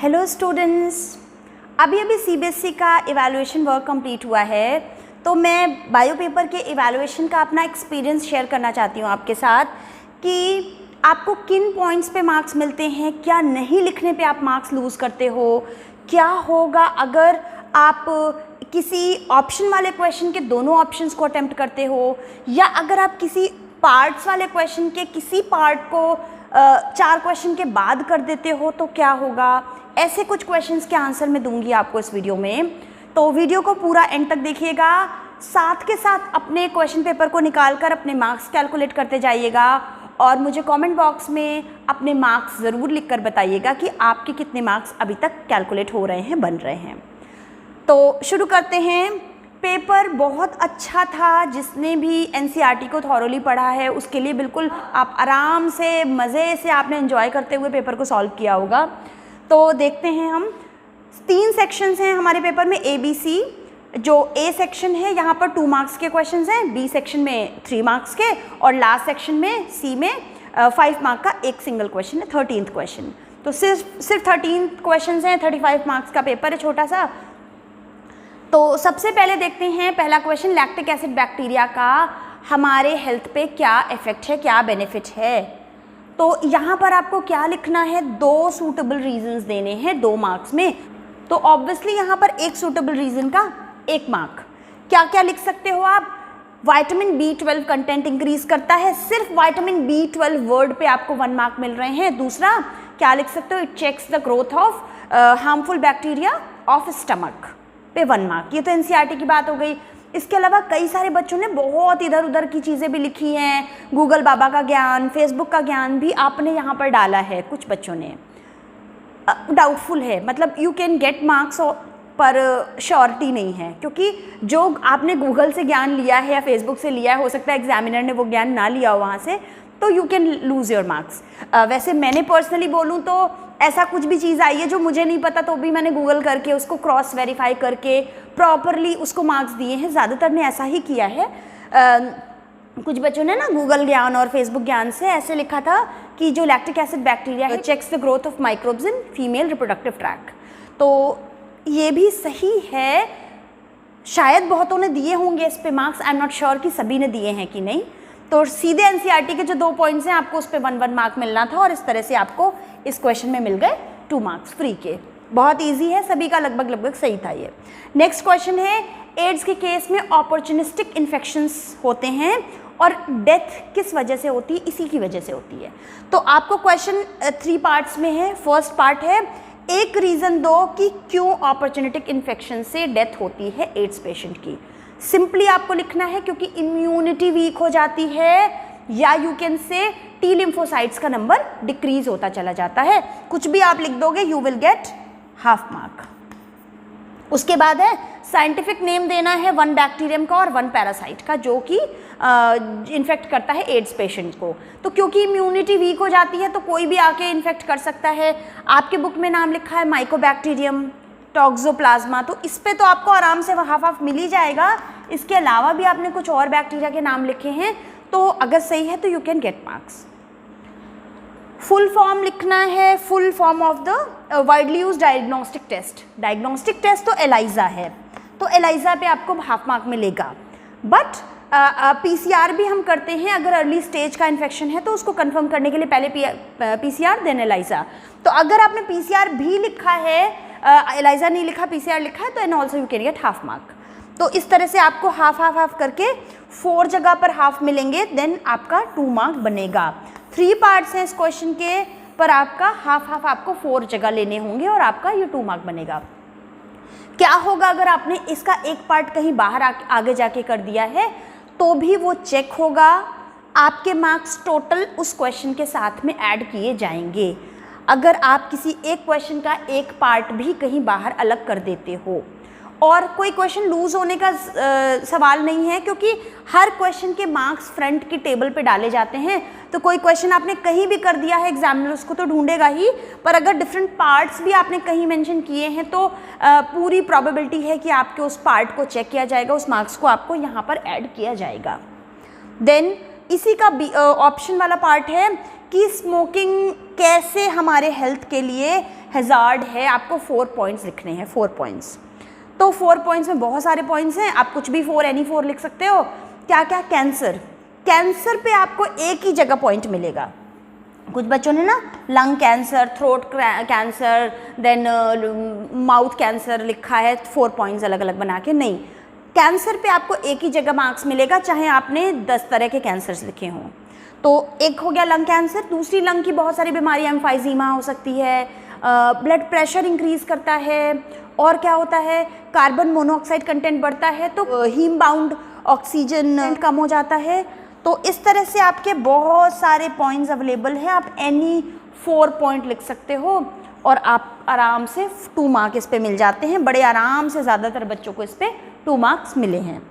Hello students, अभी अभी CBSE का इवैल्यूएशन वर्क कंप्लीट हुआ है, तो मैं बायो पेपर के इवैल्यूएशन का अपना एक्सपीरियंस शेयर करना चाहती हूँ आपके साथ कि आपको किन पॉइंट्स पे मार्क्स मिलते हैं, क्या नहीं लिखने पे आप मार्क्स लूज़ करते हो, क्या होगा अगर आप किसी ऑप्शन वाले क्वेश्चन के दोनों ऑप्शंस को अटेम्प्ट करते हो, या अगर आप किसी पार्ट्स वाले क्वेश्चन के किसी पार्ट को 4 क्वेश्चन के बाद कर देते हो तो क्या होगा। ऐसे कुछ क्वेश्चंस के आंसर मैं दूंगी आपको इस वीडियो में, तो वीडियो को पूरा एंड तक देखिएगा। साथ के साथ अपने क्वेश्चन पेपर को निकाल कर अपने मार्क्स कैलकुलेट करते जाइएगा और मुझे कमेंट बॉक्स में अपने मार्क्स ज़रूर लिख कर बताइएगा कि आपके कितने मार्क्स अभी तक कैलकुलेट हो रहे हैं, बन रहे हैं। तो शुरू करते हैं। पेपर बहुत अच्छा था, जिसने भी एनसीईआरटी को थॉरोली पढ़ा है उसके लिए बिल्कुल आप आराम से मज़े से आपने एंजॉय करते हुए पेपर को सॉल्व किया होगा। तो देखते हैं हम। 3 सेक्शंस हैं हमारे पेपर में, ABC। जो A सेक्शन है यहाँ पर 2 मार्क्स के क्वेश्चंस हैं, B सेक्शन में 3 मार्क्स के, और लास्ट सेक्शन में C में 5 मार्क का एक सिंगल क्वेश्चन है, 13th क्वेश्चन। तो सिर्फ 13 क्वेश्चंस हैं, 35 मार्क्स का पेपर है छोटा सा। तो सबसे पहले देखते हैं पहला क्वेश्चन, लैक्टिक एसिड बैक्टीरिया का हमारे हेल्थ पे क्या इफेक्ट है, क्या बेनिफिट है। तो यहाँ पर आपको क्या लिखना है, 2 सूटेबल रीजंस देने हैं 2 मार्क्स में। तो ऑब्वियसली यहाँ पर एक सूटेबल रीजन का 1 मार्क। क्या क्या लिख सकते हो आप, विटामिन B12 कंटेंट इंक्रीज करता है, सिर्फ विटामिन B12 वर्ड पे आपको 1 मार्क मिल रहे हैं। दूसरा क्या लिख सकते हो, it checks the growth of harmful bacteria of stomach पे 1 मार्क। ये तो एनसीईआरटी की बात हो गई। इसके अलावा कई सारे बच्चों ने बहुत इधर उधर की चीज़ें भी लिखी हैं, गूगल बाबा का ज्ञान, फेसबुक का ज्ञान भी आपने यहाँ पर डाला है। कुछ बच्चों ने डाउटफुल है, मतलब यू कैन गेट मार्क्स पर श्योरिटी नहीं है, क्योंकि जो आपने गूगल से ज्ञान लिया है या फेसबुक से लिया है, हो सकता है एग्जामिनर ने वो ज्ञान ना लिया हो वहाँ से, तो you can lose your marks. वैसे मैंने पर्सनली बोलूँ तो ऐसा कुछ भी चीज़ आई है जो मुझे नहीं पता, तो भी मैंने गूगल करके उसको क्रॉस वेरीफाई करके प्रॉपरली उसको मार्क्स दिए हैं। ज़्यादातर ने ऐसा ही किया है। कुछ बच्चों ने ना गूगल ज्ञान और फेसबुक ज्ञान से ऐसे लिखा था कि जो लैक्टिक एसिड बैक्टीरिया है checks the growth of microbes in female reproductive tract. तो ये भी सही है, शायद बहुतों ने दिए होंगे इस पे marks, I am not sure कि सभी ने दिए हैं कि नहीं। तो सीधे एनसीईआरटी के जो 2 पॉइंट्स हैं आपको उस पर 1 मार्क मिलना था, और इस तरह से आपको इस क्वेश्चन में मिल गए 2 मार्क्स फ्री के। बहुत इजी है, सभी का लगभग सही था ये। नेक्स्ट क्वेश्चन है, एड्स के केस में अपॉर्चुनिस्टिक इन्फेक्शंस होते हैं और डेथ किस वजह से होती है, इसी की वजह से होती है। तो आपको क्वेश्चन 3 पार्ट्स में है। फर्स्ट पार्ट है, एक रीज़न दो कि क्यों अपॉर्चुनिस्टिक इन्फेक्शन से डेथ होती है एड्स पेशेंट की। सिंपली आपको लिखना है क्योंकि इम्यूनिटी वीक हो जाती है, या you can say T lymphocytes का नंबर डिक्रीज होता चला जाता है। कुछ भी आप लिख दोगे you will get half mark. उसके बाद है साइंटिफिक नेम देना है 1 बैक्टीरियम का और 1 पैरासाइट का जो कि इन्फेक्ट करता है एड्स पेशेंट को। तो क्योंकि इम्यूनिटी वीक हो जाती है तो कोई भी आके इन्फेक्ट कर सकता है। आपके बुक में नाम लिखा है माइकोबैक्टीरियम, टॉक्सोप्लाज्मा, तो इस पे तो आपको आराम से हाफ मिल ही जाएगा। इसके अलावा भी आपने कुछ और बैक्टीरिया के नाम लिखे हैं, तो अगर सही है तो you can get marks. Full form लिखना है, full form of the widely use diagnostic test. Diagnostic test तो एलाइजा है, तो एलाइजा पे आपको हाफ मार्क मिलेगा। बट PCR भी हम करते हैं, अगर अर्ली स्टेज का इन्फेक्शन है तो उसको कंफर्म करने के लिए पहले PCR देन एलाइजा। तो अगर आपने PCR भी लिखा है, एलाइजा नहीं लिखा, PCR लिखा है, तो and also you can get half mark. तो इस तरह से आपको हाफ करके 4 जगह पर हाफ मिलेंगे, देन आपका 2 मार्क बनेगा। 3 पार्ट्स हैं इस क्वेश्चन के, पर आपका हाफ आपको 4 जगह लेने होंगे और आपका ये 2 मार्क बनेगा। क्या होगा अगर आपने इसका एक पार्ट कहीं बाहर आगे जाके कर दिया है, तो भी वो चेक होगा, आपके मार्क्स टोटल उस क्वेश्चन के साथ में ऐड किए जाएंगे। अगर आप किसी एक क्वेश्चन का एक पार्ट भी कहीं बाहर अलग कर देते हो, और कोई क्वेश्चन लूज़ होने का सवाल नहीं है, क्योंकि हर क्वेश्चन के मार्क्स फ्रंट की टेबल पे डाले जाते हैं। तो कोई क्वेश्चन आपने कहीं भी कर दिया है, एग्जामिनर उसको तो ढूंढेगा ही, पर अगर डिफरेंट पार्ट्स भी आपने कहीं मेंशन किए हैं तो पूरी प्रोबेबिलिटी है कि आपके उस पार्ट को चेक किया जाएगा, उस मार्क्स को आपको यहाँ पर ऐड किया जाएगा। देन इसी का ऑप्शन वाला पार्ट है कि स्मोकिंग कैसे हमारे हेल्थ के लिए हैज़ार्ड है, आपको 4 पॉइंट्स लिखने हैं, 4 पॉइंट्स। तो 4 पॉइंट्स में बहुत सारे पॉइंट्स हैं, आप कुछ भी 4 एनी 4 लिख सकते हो। क्या क्या? कैंसर, कैंसर पे आपको एक ही जगह पॉइंट मिलेगा। कुछ बच्चों ने ना lung cancer, throat cancer, then mouth cancer लिखा है 4 पॉइंट्स अलग अलग बना के। नहीं, कैंसर पे आपको एक ही जगह मार्क्स मिलेगा, चाहे आपने 10 तरह के कैंसर्स लिखे हों। तो एक हो गया लंग कैंसर। दूसरी, लंग की बहुत सारी बीमारियां, एम्फाइजीमा हो सकती है, ब्लड प्रेशर इंक्रीज़ करता है, और क्या होता है, कार्बन मोनोऑक्साइड कंटेंट बढ़ता है, तो हीम बाउंड ऑक्सीजन कम हो जाता है। तो इस तरह से आपके बहुत सारे पॉइंट्स अवेलेबल हैं, आप एनी 4 पॉइंट लिख सकते हो और आप आराम से 2 मार्क इस पे मिल जाते हैं। बड़े आराम से ज़्यादातर बच्चों को इस पे 2 मार्क्स मिले हैं।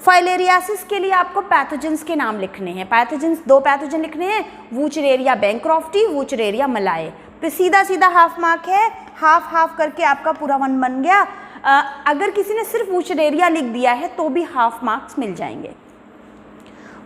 फाइलेरियासिस के लिए आपको पैथोजेंस के नाम लिखने हैं। पैथोजेंस, 2 पैथोजन लिखने हैं, वूचरेरिया बैंक्रॉफ्टी, वूचरेरिया मलाए। तो सीधा सीधा हाफ मार्क है, हाफ हाफ करके आपका पूरा 1 बन गया। अगर किसी ने सिर्फ वूचरेरिया लिख दिया है तो भी हाफ मार्क्स मिल जाएंगे।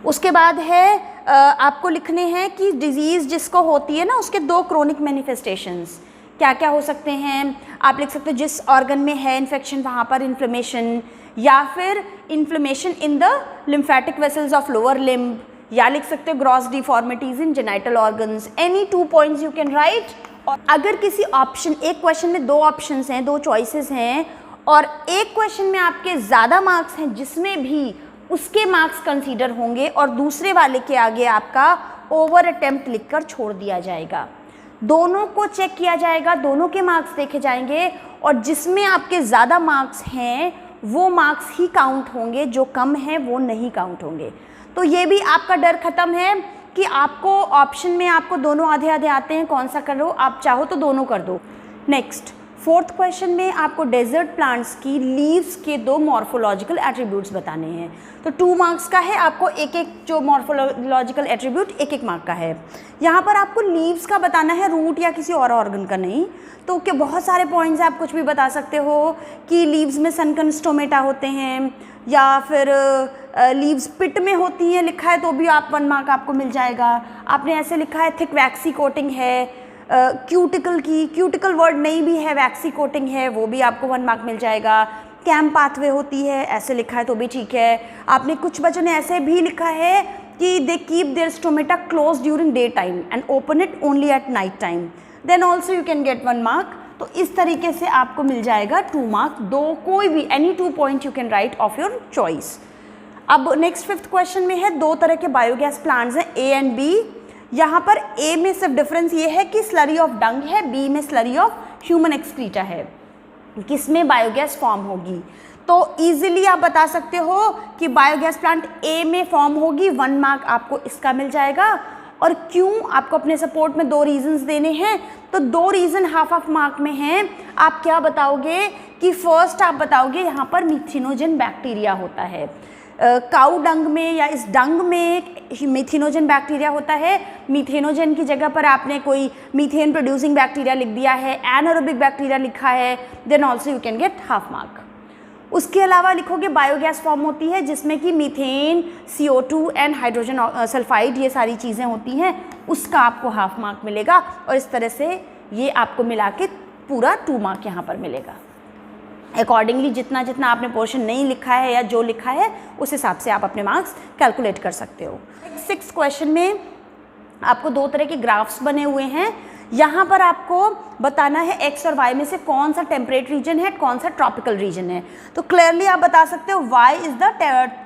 उसके बाद है आपको लिखने हैं कि डिजीज़ जिसको होती है ना, उसके 2 क्रोनिक मैनिफेस्टेशंस क्या क्या हो सकते हैं। आप लिख सकते हो जिस ऑर्गन में है इन्फेक्शन वहाँ पर इन्फ्लेमेशन, या फिर inflammation in the lymphatic vessels of lower limb, या लिख सकते हो gross deformities in genital organs. Any 2 points you can write. और अगर किसी ऑप्शन, एक क्वेश्चन में 2 ऑप्शंस हैं, 2 चॉइसेस हैं, और एक क्वेश्चन में आपके ज़्यादा मार्क्स हैं जिसमें भी उसके मार्क्स कंसीडर होंगे, और दूसरे वाले के आगे आपका ओवर अटेम्प्ट लिखकर छोड़ दिया जाएगा। दोनों को चेक किया जाएगा, दोनों के मार्क्स देखे जाएंगे, और जिसमें आपके ज़्यादा मार्क्स हैं वो मार्क्स ही काउंट होंगे, जो कम हैं वो नहीं काउंट होंगे। तो ये भी आपका डर ख़त्म है कि आपको ऑप्शन में आपको दोनों आधे आधे आते हैं, कौन सा करो, आप चाहो तो दोनों कर दो। नेक्स्ट 4th क्वेश्चन में आपको डेजर्ट प्लांट्स की लीव्स के 2 मॉर्फोलॉजिकल एट्रीब्यूट्स बताने हैं। तो 2 मार्क्स का है, आपको एक एक जो मॉर्फोलॉजिकल एट्रीब्यूट 1 मार्क का है। यहाँ पर आपको लीव्स का बताना है, रूट या किसी और ऑर्गन का नहीं। तो क्या बहुत सारे पॉइंट्स आप कुछ भी बता सकते हो कि लीव्स में सनकन स्टोमेटा होते हैं, या फिर लीव्स पिट में होती हैं, लिखा है तो भी आप 1 मार्क आपको मिल जाएगा। आपने ऐसे लिखा है थिक वैक्सी कोटिंग है, क्यूटिकल की, क्यूटिकल वर्ड नहीं भी है, वैक्सी कोटिंग है, वो भी आपको 1 मार्क मिल जाएगा। कैम पाथवे होती है, ऐसे लिखा है तो भी ठीक है। आपने, कुछ बच्चों ने ऐसे भी लिखा है कि they keep their stomata close during day time and open it only at night time, then also you can get 1 mark. तो इस तरीके से आपको मिल जाएगा 2 मार्क। 2 कोई भी any 2 point you can write of your choice. अब नेक्स्ट 5th क्वेश्चन में है 2 तरह के बायोगैस प्लांट्स हैं, ए एंड बी। यहाँ पर ए में सिर्फ डिफरेंस ये है कि स्लरी ऑफ डंग है, बी में स्लरी ऑफ ह्यूमन एक्सक्रीटा है। किसमें बायोगैस फॉर्म होगी? तो इजीली आप बता सकते हो कि बायोगैस प्लांट ए में फॉर्म होगी, 1 मार्क आपको इसका मिल जाएगा। और क्यों? आपको अपने सपोर्ट में 2 रीजंस देने हैं, तो 2 रीज़न हाफ मार्क में हैं। आप क्या बताओगे कि फर्स्ट आप बताओगे यहाँ पर मिथिनोजन बैक्टीरिया होता है। काऊ डंग में या इस डंग में मिथिनोजन बैक्टीरिया होता है। मिथेनोजन की जगह पर आपने कोई मीथेन प्रोड्यूसिंग बैक्टीरिया लिख दिया है, एनारोबिक बैक्टीरिया लिखा है, then also you can get half mark. उसके अलावा लिखोगे बायोगैस फॉर्म होती है जिसमें कि methane, CO2 and hydrogen sulphide, ये सारी चीज़ें होती हैं, उसका आपको हाफ मार्क मिलेगा। और इस तरह से ये आपको मिला के पूरा 2 मार्क यहाँ पर मिलेगा। अकॉर्डिंगली जितना जितना आपने पोर्शन नहीं लिखा है या जो लिखा है उस हिसाब से आप अपने मार्क्स कैलकुलेट कर सकते हो। 6th क्वेश्चन में आपको 2 तरह के ग्राफ्स बने हुए हैं। यहाँ पर आपको बताना है एक्स और वाई में से कौन सा टेम्परेट रीजन है, कौन सा ट्रॉपिकल रीजन है। तो क्लियरली आप बता सकते हो why is the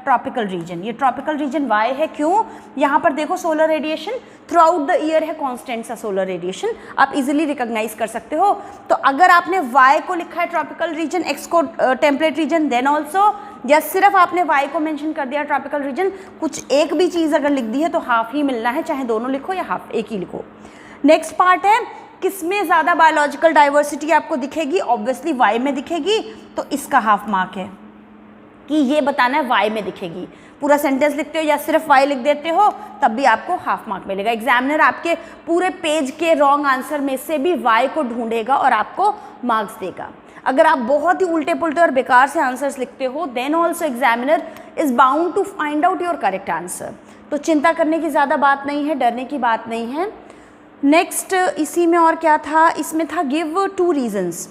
tropical region, ये ट्रॉपिकल रीजन वाई है। क्यों? यहाँ पर देखो solar radiation throughout the year है, कॉन्स्टेंट सा सोलर रेडिएशन, आप इजीली रिकॉग्नाइज कर सकते हो। तो अगर आपने वाई को लिखा है ट्रॉपिकल रीजन, एक्स को टेम्परेट रीजन, देन ऑल्सो, या सिर्फ आपने वाई को मेंशन कर दिया ट्रॉपिकल रीजन, कुछ एक भी चीज़ अगर लिख दी है तो हाफ ही मिलना है, चाहे दोनों लिखो या हाफ एक ही लिखो। नेक्स्ट पार्ट है किसमें ज़्यादा बायोलॉजिकल डाइवर्सिटी आपको दिखेगी, ऑब्वियसली वाई में दिखेगी, तो इसका हाफ मार्क है कि ये बताना है वाई में दिखेगी। पूरा सेंटेंस लिखते हो या सिर्फ वाई लिख देते हो तब भी आपको हाफ मार्क मिलेगा। एग्जामिनर आपके पूरे पेज के रॉन्ग आंसर में से भी वाई को ढूंढेगा और आपको मार्क्स देगा। अगर आप बहुत ही उल्टे पुल्टे और बेकार से आंसर्स लिखते हो then also examiner is bound to find out your correct answer. तो चिंता करने की ज़्यादा बात नहीं है, डरने की बात नहीं है। नेक्स्ट इसी में और क्या था, इसमें था गिव 2 रीजंस।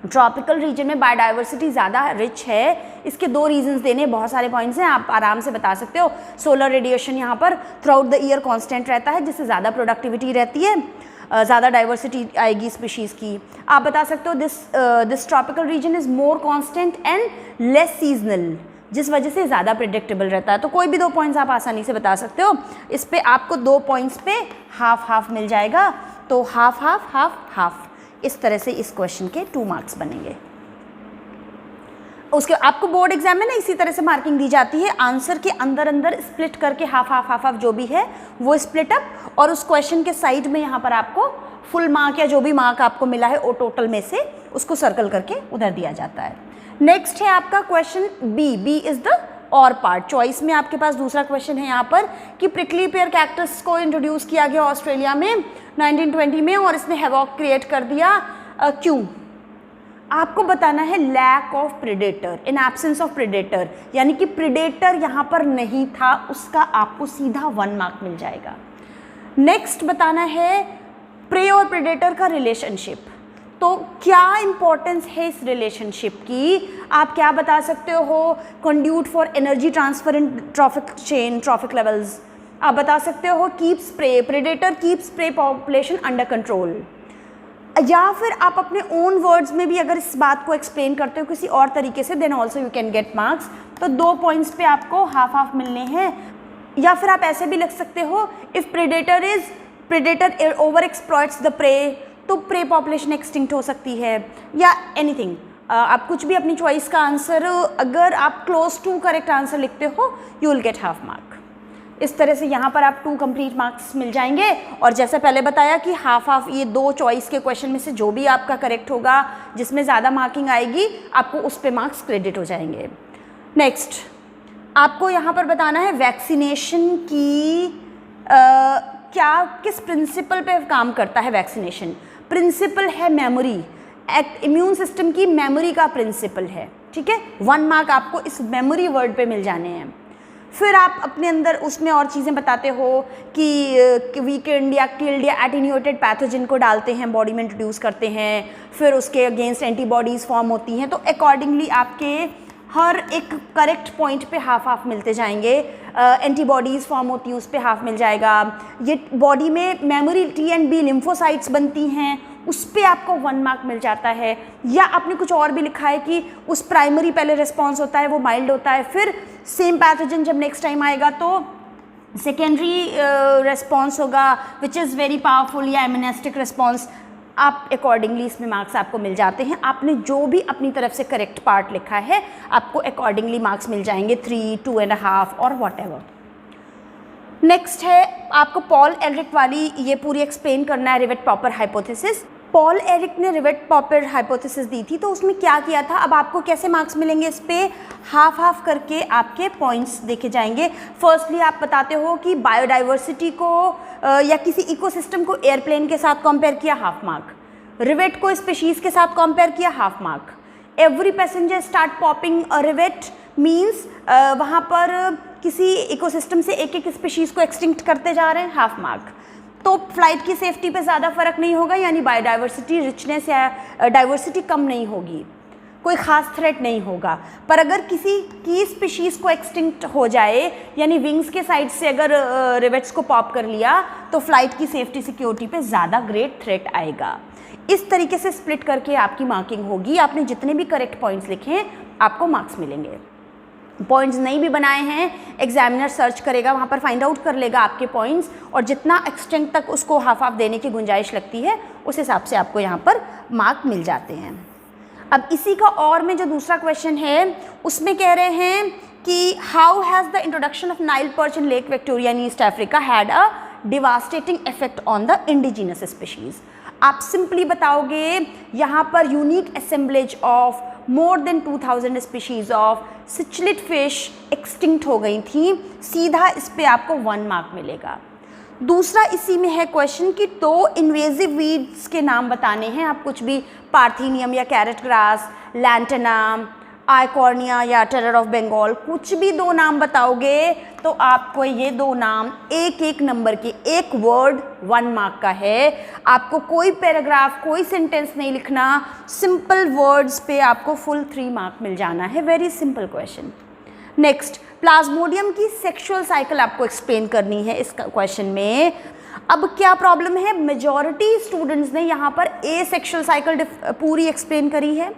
ट्रॉपिकल रीजन में बायोडाइवर्सिटी ज़्यादा रिच है, इसके 2 रीजंस देने, बहुत सारे पॉइंट्स हैं, आप आराम से बता सकते हो। सोलर रेडिएशन यहाँ पर through out the year constant रहता है, जिससे ज़्यादा प्रोडक्टिविटी रहती है, ज़्यादा डाइवर्सिटी आएगी स्पीशीज़ की। आप बता सकते हो this tropical region is more constant and less seasonal, जिस वजह से ज़्यादा प्रिडिक्टेबल रहता है। तो कोई भी 2 पॉइंट्स आप आसानी से बता सकते हो। इस पे आपको 2 पॉइंट्स पे हाफ हाफ मिल जाएगा, तो हाफ हाफ हाफ हाफ, इस तरह से इस क्वेश्चन के 2 मार्क्स बनेंगे। उसके आपको बोर्ड एग्जाम में ना इसी तरह से मार्किंग दी जाती है, आंसर के अंदर अंदर स्प्लिट करके हाफ हाफ हाफ हाफ जो भी है वो स्प्लिट अप, और उस क्वेश्चन के साइड में यहाँ पर आपको फुल मार्क या जो भी मार्क आपको मिला है वो टोटल में से उसको सर्कल करके उधर दिया जाता है। नेक्स्ट है आपका क्वेश्चन बी इज द और पार्ट। चॉइस में आपके पास दूसरा क्वेश्चन है यहाँ पर कि प्रिकली पेयर कैक्टस को इंट्रोड्यूस किया गया ऑस्ट्रेलिया में 1920 में और इसने हैवॉक क्रिएट कर दिया, क्यों? आपको बताना है lack of predator, in absence of predator, यानी कि प्रेडेटर यहाँ पर नहीं था, उसका आपको सीधा 1 मार्क मिल जाएगा। नेक्स्ट बताना है प्रे और प्रेडेटर का रिलेशनशिप, तो क्या इंपॉर्टेंस है इस रिलेशनशिप की, आप क्या बता सकते हो? Conduit for energy transfer in trophic chain, trophic levels. आप बता सकते हो keeps prey, predator keeps prey population under control. या फिर आप अपने ओन वर्ड्स में भी अगर इस बात को एक्सप्लेन करते हो किसी और तरीके से, then also you can get marks. तो 2 पॉइंट्स पे आपको हाफ हाफ मिलने हैं। या फिर आप ऐसे भी लिख सकते हो if predator over exploits the prey, तो प्रे पॉपुलेशन एक्सटिंक्ट हो सकती है, या एनीथिंग। आप कुछ भी अपनी चॉइस का आंसर, अगर आप क्लोज टू करेक्ट आंसर लिखते हो you will get half mark. इस तरह से यहाँ पर आप 2 कंप्लीट मार्क्स मिल जाएंगे। और जैसे पहले बताया कि हाफ हाफ, ये 2 चॉइस के क्वेश्चन में से जो भी आपका करेक्ट होगा, जिसमें ज़्यादा मार्किंग आएगी, आपको उस पे मार्क्स क्रेडिट हो जाएंगे। नेक्स्ट आपको यहाँ पर बताना है वैक्सीनेशन की क्या किस प्रिंसिपल पे काम करता है वैक्सीनेशन। प्रिंसिपल है मेमोरी, इम्यून सिस्टम की मेमोरी का प्रिंसिपल है, ठीक है। 1 मार्क आपको इस मेमोरी वर्ड पे मिल जाने हैं। फिर आप अपने अंदर उसमें और चीज़ें बताते हो कि वीकेंड या किल्ड या एटीन्यूएटेड पैथोजन को डालते हैं, बॉडी में इंट्रोड्यूस करते हैं, फिर उसके अगेंस्ट एंटीबॉडीज़ फॉर्म होती हैं। तो अकॉर्डिंगली आपके हर एक करेक्ट पॉइंट पे हाफ हाफ मिलते जाएंगे। एंटीबॉडीज़ फॉर्म होती हैं, उस पर हाफ मिल जाएगा। ये बॉडी में memory T and B lymphocytes बनती हैं, उस पर आपको 1 मार्क मिल जाता है। या आपने कुछ और भी लिखा है कि उस प्राइमरी पहले रिस्पॉन्स होता है वो माइल्ड होता है, फिर सेम पैथोजन जब नेक्स्ट टाइम आएगा तो सेकेंडरी रिस्पॉन्स होगा विच इज़ वेरी पावरफुल, या इम्यूनिस्टिक रिस्पॉन्स। आप अकॉर्डिंगली इसमें मार्क्स आपको मिल जाते हैं। आपने जो भी अपनी तरफ से करेक्ट पार्ट लिखा है आपको अकॉर्डिंगली मार्क्स मिल जाएंगे, 3, 2.5 और वॉट एवर। नेक्स्ट है आपको पॉल एरिक वाली ये पूरी एक्सप्लेन करना है, rivet popper hypothesis. Paul Ehrlich ने रिवेट पॉपर हाइपोथेसिस दी थी, तो उसमें क्या किया था, अब आपको कैसे मार्क्स मिलेंगे, इस पे हाफ हाफ करके आपके पॉइंट्स देखे जाएंगे। फर्स्टली आप बताते हो कि बायोडाइवर्सिटी को या किसी इकोसिस्टम को एयरप्लेन के साथ कंपेयर किया, हाफ मार्क। रिवेट को स्पीशीज़ के साथ कंपेयर किया, half mark. Every passenger start popping a rivet means वहाँ पर किसी इकोसिस्टम से एक एक स्पीशीज़ को एक्सटिंक्ट करते जा रहे हैं, हाफ मार्क। तो फ्लाइट की सेफ्टी पे ज़्यादा फर्क नहीं होगा, यानी बायोडाइवर्सिटी रिचनेस या डाइवर्सिटी कम नहीं होगी, कोई ख़ास थ्रेट नहीं होगा। पर अगर किसी की स्पीशीज़ को एक्सटिंक्ट हो जाए, यानी विंग्स के साइड से अगर रिवेट्स को पॉप कर लिया, तो फ्लाइट की सेफ्टी सिक्योरिटी पे ज़्यादा ग्रेट थ्रेट आएगा। इस तरीके से स्प्लिट करके आपकी मार्किंग होगी। आपने जितने भी करेक्ट पॉइंट्स लिखे हैं आपको मार्क्स मिलेंगे। पॉइंट्स नहीं भी बनाए हैं, एग्जामिनर सर्च करेगा, वहाँ पर फाइंड आउट कर लेगा आपके पॉइंट्स, और जितना एक्सटेंट तक उसको हाफ हाफ देने की गुंजाइश लगती है उस हिसाब से आपको यहाँ पर मार्क मिल जाते हैं। अब इसी का और में जो दूसरा क्वेश्चन है उसमें कह रहे हैं कि how has the introduction of Nile perch in Lake Victoria in East Africa had a devastating effect on the indigenous species. आप सिंपली बताओगे यहाँ पर unique assemblage of more than 2000 species of cichlid fish extinct हो गई थी, सीधा इस पे आपको 1 मार्क मिलेगा। दूसरा इसी में है क्वेश्चन कि 2 इन्वेजिव वीड्स के नाम बताने हैं। आप कुछ भी पार्थीनियम या कैरेट ग्रास, लैंटेना, आइकॉर्निया या टेरर ऑफ बंगाल, कुछ भी 2 नाम बताओगे तो आपको ये 2 नाम एक नंबर के, एक वर्ड 1 मार्क का है। आपको कोई पैराग्राफ, कोई सेंटेंस नहीं लिखना, सिंपल वर्ड्स पे आपको फुल 3 मार्क मिल जाना है। Very simple question. Next, Plasmodium की सेक्सुअल साइकिल आपको एक्सप्लेन करनी है इस क्वेश्चन में। अब क्या प्रॉब्लम है, मेजॉरिटी स्टूडेंट्स ने यहाँ पर ए सेक्सुअल साइकिल पूरी एक्सप्लेन करी है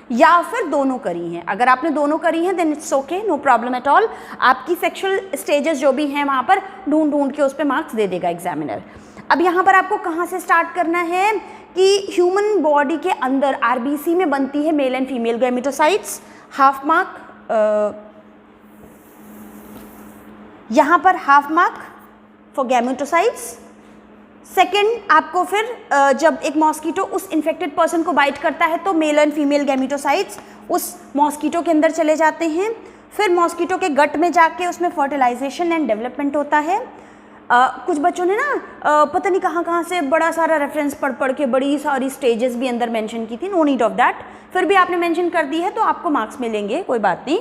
या फिर दोनों करी हैं। अगर आपने दोनों करी हैं then it's okay, no problem at all. आपकी सेक्सुअल स्टेजेस जो भी हैं वहाँ पर ढूंढ के उस पर मार्क्स दे देगा एग्जामिनर। अब यहाँ पर आपको कहाँ से स्टार्ट करना है कि ह्यूमन बॉडी के अंदर आरबीसी में बनती है male and female gametocytes, half mark, यहाँ पर half mark for gametocytes. Second, आपको फिर जब एक मॉस्किटो उस इन्फेक्टेड पर्सन को बाइट करता है तो मेल एंड फीमेल गैमेटोसाइट्स उस मॉस्किटो के अंदर चले जाते हैं। फिर मॉस्किटो के गट में जाके उसमें फर्टिलाइजेशन एंड डेवलपमेंट होता है। कुछ बच्चों ने ना पता नहीं कहाँ से बड़ा सारा रेफरेंस पढ़ के बड़ी सारी स्टेजेस भी अंदर मेंशन की थी, नो नीड ऑफ दैट। फिर भी आपने मेंशन कर दी है तो आपको मार्क्स मिलेंगे, कोई बात नहीं।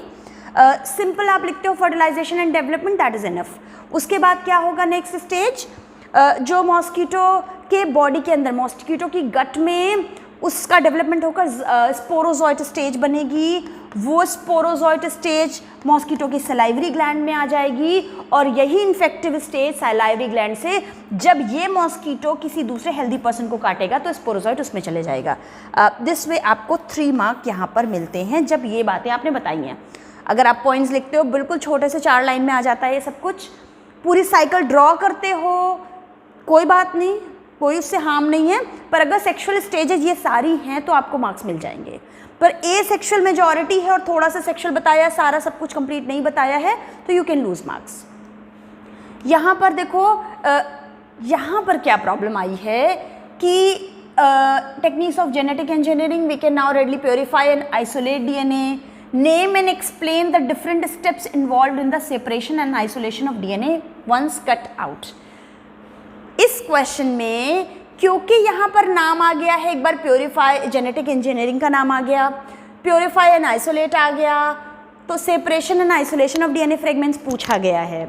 सिंपल आप लिखते हो fertilisation and development, that is enough. उसके बाद क्या होगा नेक्स्ट स्टेज, जो मॉस्किटो के बॉडी के अंदर, मॉस्किटो की गट में उसका डेवलपमेंट होकर स्पोरोजॉइट स्टेज बनेगी। वो स्पोरोजॉइट स्टेज मॉस्किटो की सलाइवरी ग्लैंड में आ जाएगी और यही इन्फेक्टिव स्टेज सलाइवरी ग्लैंड से जब ये मॉस्किटो किसी दूसरे हेल्दी पर्सन को काटेगा तो स्पोरोजॉइट उसमें चले जाएगा। दिस वे आपको 3 मार्क यहाँ पर मिलते हैं जब ये बातें आपने बताई हैं। अगर आप पॉइंट्स लिखते हो बिल्कुल छोटे से 4 लाइन में आ जाता है ये सब कुछ। पूरी साइकिल ड्रॉ करते हो कोई बात नहीं, कोई उससे हार्म नहीं है, पर अगर सेक्सुअल स्टेजेस ये सारी हैं तो आपको मार्क्स मिल जाएंगे। पर ए सेक्सुअल मेजॉरिटी है और थोड़ा सा सेक्सुअल बताया, सारा सब कुछ कंप्लीट नहीं बताया है तो यू कैन लूज मार्क्स। यहाँ पर देखो, यहाँ पर क्या प्रॉब्लम आई है कि techniques of genetic engineering, we can now readily purify and isolate DNA, name and explain the different steps involved in the separation and isolation of DNA once cut out। इस क्वेश्चन में क्योंकि यहाँ पर नाम आ गया है, एक बार प्योरीफाई जेनेटिक इंजीनियरिंग का नाम आ गया, प्योरीफाई एंड आइसोलेट आ गया, तो separation and isolation of DNA fragments पूछा गया है।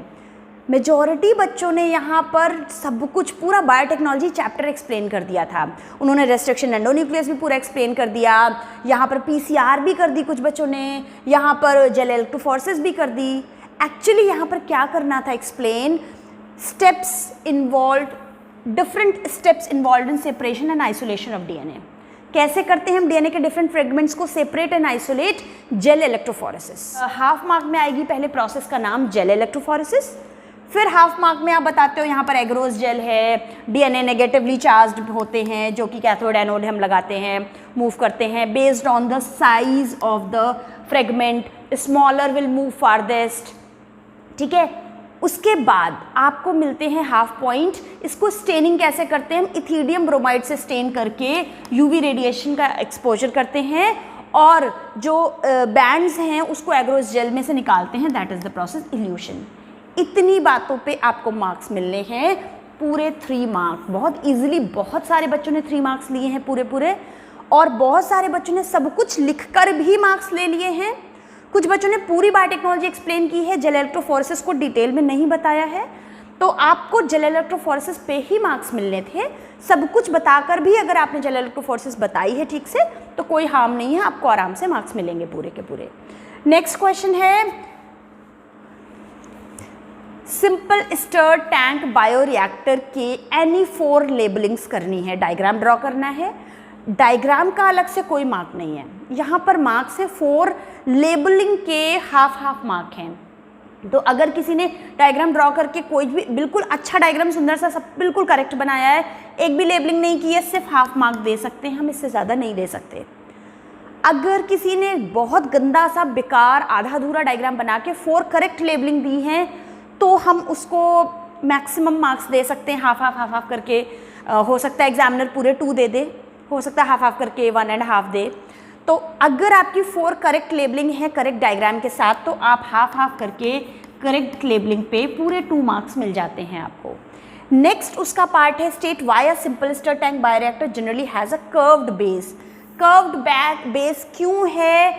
मेजॉरिटी बच्चों ने यहाँ पर सब कुछ पूरा बायोटेक्नोलॉजी चैप्टर एक्सप्लेन कर दिया था। उन्होंने रेस्ट्रिक्शन एंडोन्यूक्लियस भी पूरा एक्सप्लेन कर दिया, यहाँ पर पीसीआर भी कर दी कुछ बच्चों ने, यहाँ पर जेल इलेक्ट्रोफोरेसिस भी कर दी। एक्चुअली यहाँ पर क्या करना था explain, steps involve, different steps involve in separation and isolation of DNA. कैसे करते हैं हम डीएनए के डिफरेंट फ्रेगमेंट्स को separate and isolate, gel electrophoresis. Half mark में आएगी पहले प्रोसेस का नाम जेल इलेक्ट्रोफोरेसिस, फिर हाफ मार्क में आप बताते हो यहाँ पर एग्रोस जेल है, डीएनए नेगेटिवली चार्ज्ड होते हैं जो कि कैथोड एनोड हम लगाते हैं, मूव करते हैं based on the size of the fragment, smaller will move farthest, ठीक है। उसके बाद आपको मिलते हैं हाफ पॉइंट। इसको स्टेनिंग कैसे करते हैं हम, इथीडियम ब्रोमाइड से स्टेन करके यूवी रेडिएशन का एक्सपोजर करते हैं और जो बैंड्स हैं उसको एग्रोस जेल में से निकालते हैं, that is the process evolution. इतनी बातों पे आपको मार्क्स मिलने हैं पूरे 3 मार्क्स। बहुत इजीली बहुत सारे बच्चों ने 3 मार्क्स लिए हैं पूरे और बहुत सारे बच्चों ने सब कुछ लिखकर भी मार्क्स ले लिए हैं। कुछ बच्चों ने पूरी बायोटेक्नोलॉजी एक्सप्लेन की है, जेल इलेक्ट्रोफोरेसिस को डिटेल में नहीं बताया है, तो आपको जेल इलेक्ट्रोफोरेसिस पे ही मार्क्स मिलने थे। सब कुछ बताकर भी अगर आपने जेल इलेक्ट्रोफोरेसिस बताई है ठीक से तो कोई हार्म नहीं है, आपको आराम से मार्क्स मिलेंगे पूरे के पूरे। नेक्स्ट क्वेश्चन है, सिंपल स्टर टैंक बायोरिएक्टर के एनी 4 लेबलिंग्स करनी है, डायग्राम ड्रॉ करना है। डायग्राम का अलग से कोई मार्क नहीं है, यहाँ पर मार्क्स है 4 लेबलिंग के, हाफ मार्क हैं। तो अगर किसी ने डायग्राम ड्रॉ करके कोई भी बिल्कुल अच्छा डायग्राम सुंदर सा सब बिल्कुल करेक्ट बनाया है, एक भी लेबलिंग नहीं की है, सिर्फ हाफ मार्क दे सकते हैं हम, इससे ज़्यादा नहीं दे सकते। अगर किसी ने बहुत गंदा सा बेकार आधा अधूरा डायग्राम बना के 4 करेक्ट लेबलिंग दी हैं तो हम उसको मैक्सिमम मार्क्स दे सकते हैं, हाफ करके। हो सकता है एग्जामिनर पूरे 2 दे दे, हो सकता है हाफ करके 1.5 दे। तो अगर आपकी 4 करेक्ट लेबलिंग है करेक्ट डायग्राम के साथ तो आप हाफ करके करेक्ट लेबलिंग पे पूरे 2 मार्क्स मिल जाते हैं आपको। नेक्स्ट उसका पार्ट है state why a simple stir tank bioreactor generally has a curved base. Curved base क्यों है?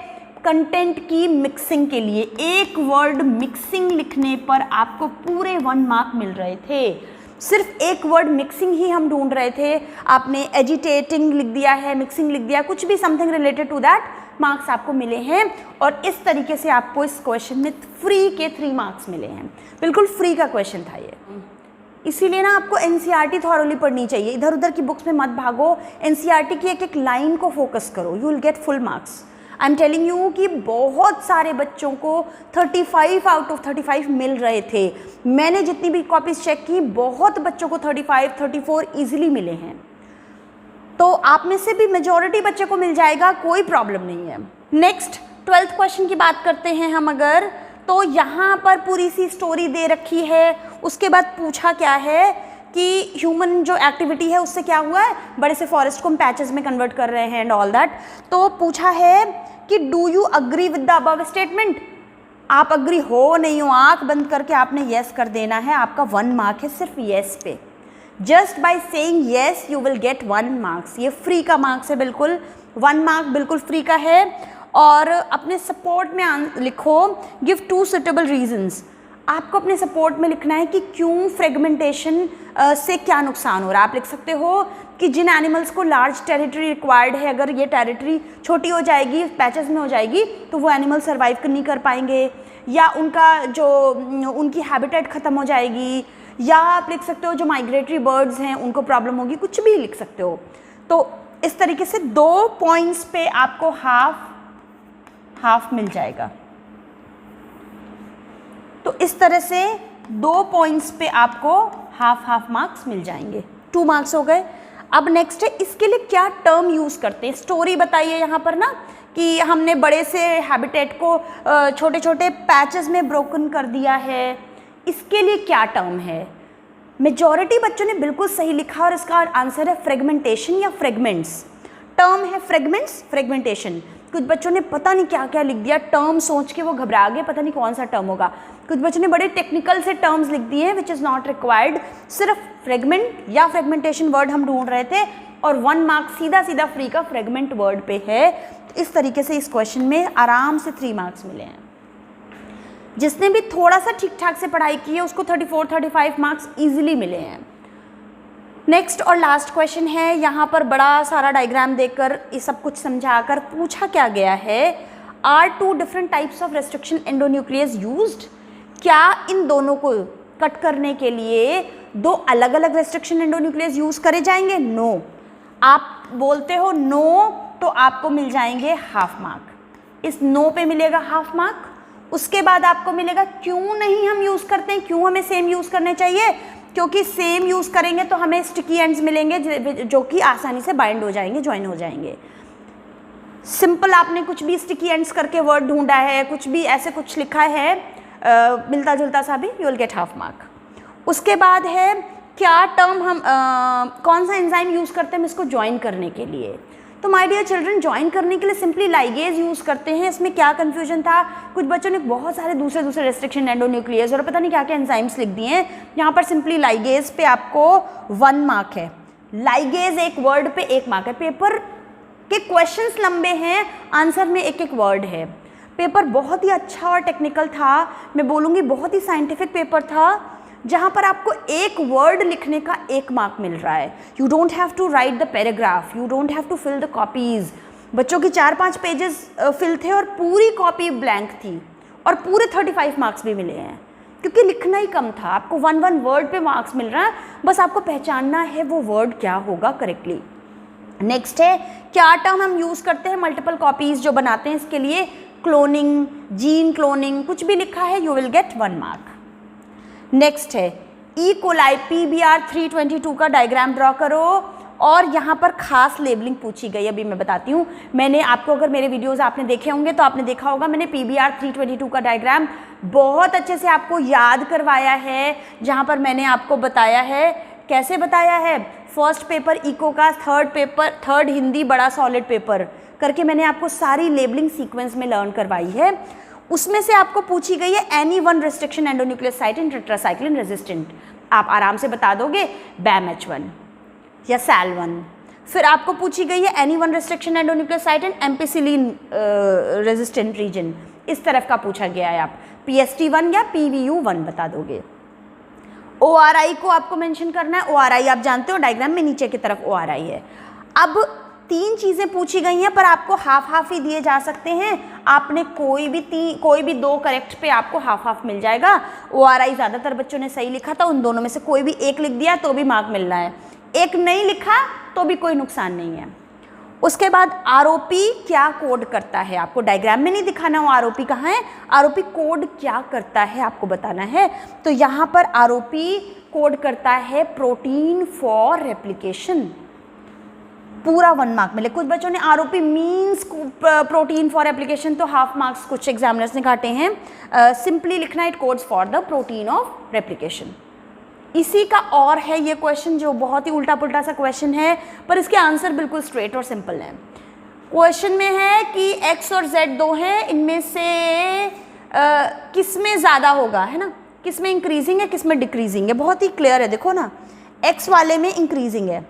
कंटेंट की मिक्सिंग के लिए। एक वर्ड मिक्सिंग लिखने पर आपको पूरे 1 मार्क मिल रहे थे। सिर्फ एक वर्ड मिक्सिंग ही हम ढूंढ रहे थे, आपने एजिटेटिंग लिख दिया है, मिक्सिंग लिख दिया, कुछ भी something related to that, marks आपको मिले हैं। और इस तरीके से आपको इस क्वेश्चन में फ्री के 3 मार्क्स मिले हैं। बिल्कुल फ्री का क्वेश्चन था ये। इसीलिए ना आपको एनसीईआरटी थॉरोली पढ़नी चाहिए, इधर उधर की बुक्स में मत भागो, एनसीईआरटी की एक एक लाइन को फोकस करो, you will get full marks. I am telling you कि बहुत सारे बच्चों को 35 आउट ऑफ 35 मिल रहे थे। मैंने जितनी भी कॉपीज चेक की, बहुत बच्चों को 35, 34 ईजिली मिले हैं। तो आप में से भी मेजॉरिटी बच्चे को मिल जाएगा, कोई प्रॉब्लम नहीं है। नेक्स्ट 12th क्वेश्चन की बात करते हैं हम अगर, तो यहाँ पर पूरी सी स्टोरी दे रखी है। उसके बाद पूछा क्या है कि ह्यूमन जो एक्टिविटी है उससे क्या हुआ है, बड़े से फॉरेस्ट को हम पैचेस में कन्वर्ट कर रहे हैं एंड ऑल दैट। तो पूछा है कि do you agree with the above statement. आप अग्री हो नहीं हो, आंख बंद करके आपने येस कर देना है। आपका 1 मार्क है सिर्फ येस पे। Just by saying yes you will get 1 marks. ये फ्री का मार्क्स है, बिल्कुल 1 मार्क बिल्कुल फ्री का है। और अपने सपोर्ट में लिखो गिव 2 सुटेबल रीजंस। आपको अपने सपोर्ट में लिखना है कि क्यों फ्रेगमेंटेशन से क्या नुकसान हो रहा है। आप लिख सकते हो कि जिन एनिमल्स को लार्ज टेरिटरी रिक्वायर्ड है, अगर ये टेरिटरी छोटी हो जाएगी, पैचेस में हो जाएगी, तो वो एनिमल सर्वाइव नहीं कर पाएंगे, या उनकी हैबिटेट ख़त्म हो जाएगी, या आप लिख सकते हो जो माइग्रेटरी बर्ड्स हैं उनको प्रॉब्लम होगी, कुछ भी लिख सकते हो। तो इस तरीके से 2 पॉइंट्स पे आपको हाफ मिल जाएगा। तो इस तरह से 2 पॉइंट्स पे आपको हाफ मार्क्स मिल जाएंगे। 2 मार्क्स हो गए। अब नेक्स्ट है इसके लिए क्या टर्म यूज़ करते हैं। स्टोरी बताइए यहाँ पर ना कि हमने बड़े से हैबिटेट को छोटे छोटे पैचेस में ब्रोकन कर दिया है, इसके लिए क्या टर्म है। मेजॉरिटी बच्चों ने बिल्कुल सही लिखा और इसका आंसर है फ्रेगमेंटेशन या फ्रेगमेंट्स। टर्म है फ्रेगमेंट्स, फ्रेगमेंटेशन। कुछ बच्चों ने पता नहीं क्या क्या लिख दिया, टर्म सोच के वो घबरा गए, पता नहीं कौन सा टर्म होगा। कुछ बच्चों ने बड़े टेक्निकल से टर्म्स लिख दिए हैं विच इज़ नॉट रिक्वायर्ड। सिर्फ फ्रेगमेंट या फ्रेगमेंटेशन वर्ड हम ढूंढ रहे थे और 1 मार्क सीधा सीधा फ्री का फ्रेगमेंट वर्ड पे है। तो इस तरीके से इस क्वेश्चन में आराम से 3 मार्क्स मिले हैं। जिसने भी थोड़ा सा ठीक ठाक से पढ़ाई की है उसको 34-35 मार्क्स ईजिली मिले हैं। नेक्स्ट और लास्ट क्वेश्चन है, यहाँ पर बड़ा सारा डायग्राम देकर ये सब कुछ समझाकर पूछा क्या गया है, are 2 different types of restriction endonuclease used. क्या इन दोनों को कट करने के लिए 2 अलग अलग रेस्ट्रिक्शन एंडोन्यूक्लियस यूज करे जाएंगे? नो। आप बोलते हो नो तो आपको मिल जाएंगे हाफ मार्क। इस नो पे मिलेगा हाफ मार्क। उसके बाद आपको मिलेगा क्यों नहीं हम यूज़ करते हैं, क्यों हमें सेम यूज़ करने चाहिए, क्योंकि सेम यूज़ करेंगे तो हमें स्टिकी एंड्स मिलेंगे जो कि आसानी से बाइंड हो जाएंगे, ज्वाइन हो जाएंगे। सिंपल आपने कुछ भी स्टिकी एंड्स करके वर्ड ढूंढा है, कुछ भी ऐसे कुछ लिखा है मिलता जुलता सा भी, you will get half mark. उसके बाद है क्या टर्म हम कौन सा एंजाइम यूज़ करते हैं इसको ज्वाइन करने के लिए। तो माय डियर चिल्ड्रन, ज्वाइन करने के लिए सिंपली लाइगेज यूज़ करते हैं। इसमें क्या कन्फ्यूजन था, कुछ बच्चों ने बहुत सारे दूसरे रेस्ट्रिक्शन एंडोन्यूक्लियस और पता नहीं क्या क्या एंजाइम्स लिख दिए हैं। यहाँ पर सिंपली लाइगेज पे आपको 1 मार्क है। लाइगेज एक वर्ड पे 1 मार्क है। पेपर के क्वेश्चंस लंबे हैं, आंसर में एक एक वर्ड है। पेपर बहुत ही अच्छा और टेक्निकल था, मैं बोलूँगी बहुत ही साइंटिफिक पेपर था, जहाँ पर आपको एक वर्ड लिखने का 1 मार्क मिल रहा है। You don't have to write the paragraph, you don't have to fill the copies. बच्चों की 4-5 पेजेस फिल थे और पूरी कॉपी ब्लैंक थी और पूरे 35 मार्क्स भी मिले हैं, क्योंकि लिखना ही कम था। आपको 1 वर्ड पे मार्क्स मिल रहा है, बस आपको पहचानना है वो वर्ड क्या होगा करेक्टली। नेक्स्ट है क्या टर्म हम यूज़ करते हैं मल्टीपल कॉपीज़ जो बनाते हैं, इसके लिए क्लोनिंग, जीन क्लोनिंग, कुछ भी लिखा है you will get 1 mark. Next है ई कोलाई PBR 322 का डायग्राम ड्रॉ करो और यहाँ पर खास लेबलिंग पूछी गई। अभी मैं बताती हूँ, मैंने आपको, अगर मेरे वीडियोस आपने देखे होंगे तो आपने देखा होगा, मैंने PBR 322 का डायग्राम बहुत अच्छे से आपको याद करवाया है, जहाँ पर मैंने आपको बताया है कैसे बताया है। फर्स्ट पेपर इको का, थर्ड हिंदी बड़ा सॉलिड पेपर करके मैंने आपको सारी लेबलिंग सीक्वेंस में लर्न करवाई है। उसमें से आपको पूछी गई है एनी 1 रेस्ट्रिक्शन एंडोन्यूक्लियस साइट इन टेट्रासाइक्लिन रेजिस्टेंट। आप आराम से बता दोगे BAM-H1 या SAL1। फिर आपको पूछी गई है एनी वन रेस्ट्रिक्शन एंडोन्यूक्लियोसाइड इन एम्पिसिलिन रेजिस्टेंट रीजन, इस तरफ का पूछा गया है, आप PST1 या PVU1 बता दोगे। ORI को आपको मेंशन करना है, ORI आप जानते हो डायग्राम में नीचे की तरफ ORI है। अब 3 चीज़ें पूछी गई हैं पर आपको हाफ ही दिए जा सकते हैं, आपने कोई भी 2 करेक्ट पे आपको हाफ मिल जाएगा। ORI ज़्यादातर बच्चों ने सही लिखा था, उन दोनों में से कोई भी एक लिख दिया तो भी मार्क मिल रहा है, एक नहीं लिखा तो भी कोई नुकसान नहीं है। उसके बाद ROP क्या कोड करता है, आपको डायग्राम में नहीं दिखाना वो ROP कहाँ है, ROP कोड क्या करता है आपको बताना है। तो यहाँ पर ROP कोड करता है प्रोटीन फॉर रेप्लिकेशन, पूरा 1 मार्क मिले। कुछ बच्चों ने ROP means protein for replication तो हाफ मार्क्स कुछ एग्जामिनर्स ने काटे हैं, सिंपली लिखना it codes for the protein of replication. इसी का और है ये क्वेश्चन जो बहुत ही उल्टा पुल्टा सा क्वेश्चन है पर इसके आंसर बिल्कुल स्ट्रेट और सिंपल है। क्वेश्चन में है कि x और z 2 हैं, इनमें से किस में ज़्यादा होगा, है ना, किस में इंक्रीजिंग है किस में डिक्रीजिंग है, बहुत ही क्लियर है। देखो ना x वाले में इंक्रीजिंग है,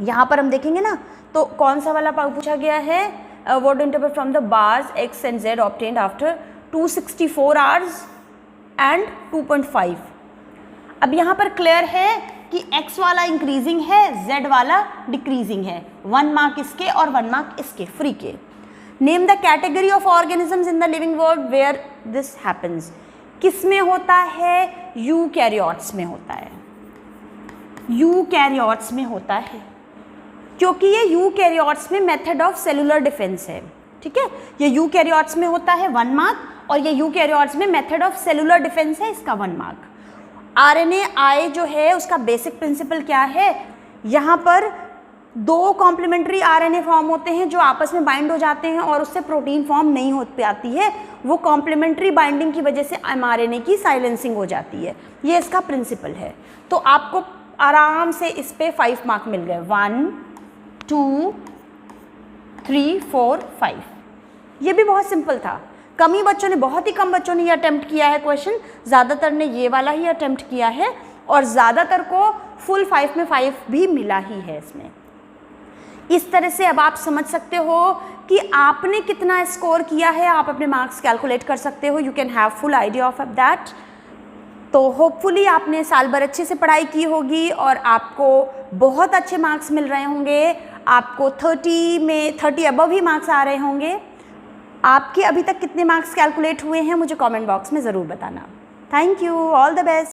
यहाँ पर हम देखेंगे ना तो कौन सा वाला पूछा गया है, what interval from the bars x and z obtained after 264 hours and 2.5। अब यहाँ पर क्लियर है कि x वाला इंक्रीजिंग है, z वाला डिक्रीजिंग है, 1 मार्क इसके और 1 मार्क इसके फ्री के। Name the category of organisms in the living world where this happens, किस में होता है, यूकैरियोट्स में होता है, यूकैरियोट्स में होता है, क्योंकि ये यूकैरियोट्स में मेथड ऑफ सेलुलर डिफेंस है, ठीक है। ये यूकैरियोट्स में होता है 1 मार्क और ये यूकैरियोट्स में मेथड ऑफ सेलुलर डिफेंस है, इसका 1 मार्क। RNAi जो है उसका बेसिक प्रिंसिपल क्या है, यहाँ पर 2 कॉम्प्लीमेंट्री RNA फॉर्म होते हैं जो आपस में बाइंड हो जाते हैं और उससे प्रोटीन फॉर्म नहीं हो पाती है, वो कॉम्प्लीमेंट्री बाइंडिंग की वजह से mRNA की साइलेंसिंग हो जाती है, ये इसका प्रिंसिपल है। तो आपको आराम से इस पे 5 मार्क मिल गए, 1 2 3 4 5। ये भी बहुत सिंपल था, बहुत ही कम बच्चों ने ये अटेम्प्ट किया है क्वेश्चन, ज़्यादातर ने ये वाला ही अटेम्प्ट किया है और ज़्यादातर को फुल 5 में 5 भी मिला ही है इसमें। इस तरह से अब आप समझ सकते हो कि आपने कितना स्कोर किया है, आप अपने मार्क्स कैलकुलेट कर सकते हो, you can have full idea of that. तो होपफुली आपने साल भर अच्छे से पढ़ाई की होगी और आपको बहुत अच्छे मार्क्स मिल रहे होंगे, आपको 30 अबव ही मार्क्स आ रहे होंगे। आपके अभी तक कितने मार्क्स कैलकुलेट हुए हैं मुझे कमेंट बॉक्स में ज़रूर बताना। Thank you, all the best.